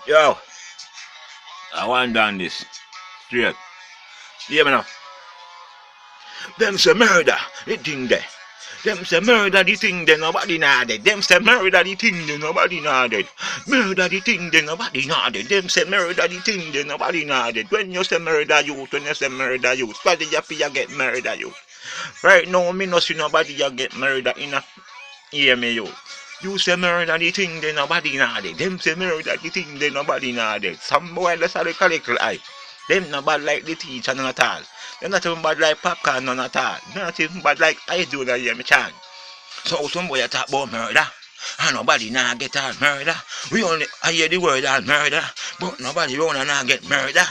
Yo, I want done this. Straight. Hear me now. Them say murder, the thing there. Them say murder the thing there, nobody nah dead. Them say murder the thing there, nobody nah dead. Murder the thing there, nobody nah dead. Them say murder the thing there, nobody nah dead. When you say murder youth, when you say murder youth, body you get murder youth. Right now, me no see nobody you get murder in a hear me youth. You say murder the thing there, nobody nah dead. Them say murder the thing there, nobody nah dead. Some boy let's have a collect eye. Them not bad like the teacher none at all. Them not even bad like popcorn none at all. Not even bad like I do that hear me chan. So some boy talk about murder. And nobody now get all murder. We only I hear the word all murder. But nobody wanna now get murder.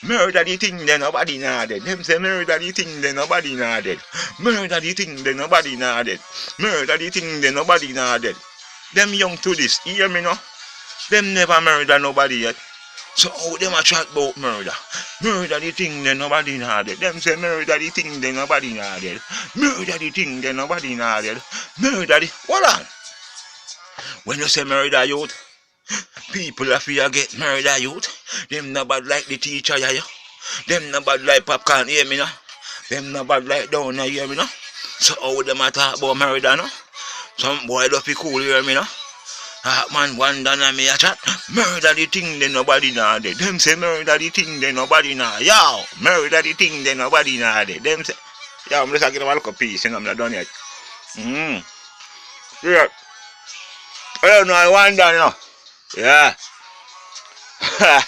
Murder the thing then nobody now dead. Them say murder the thing then nobody now dead. Murder the thing then nobody now dead. Murder the thing then nobody now dead. Them young to this, hear me no? Them never murder nobody yet. So how them a chat about murder? Murder the thing then nobody nah dead. Them say murder the thing then nobody nah dead. Murder the thing then nobody nah dead. Murder the hold on. When you say murder youth, people have to get murder youth. Them not bad like the teacher yeah. Them not bad like popcorn hear me no. Them not bad like down hear me no. So how them a talk about murder no? Some boy don't be cool hear me no. Man, one done and me a chat. Murder the thing, then nobody know dead. Them say murder the thing, then nobody know. Yo, murder the thing, then nobody know dead. Them say, yo, I'm just gonna look a piece, and I'm not done yet. Yeah. I don't know, I want done, you know. Yeah.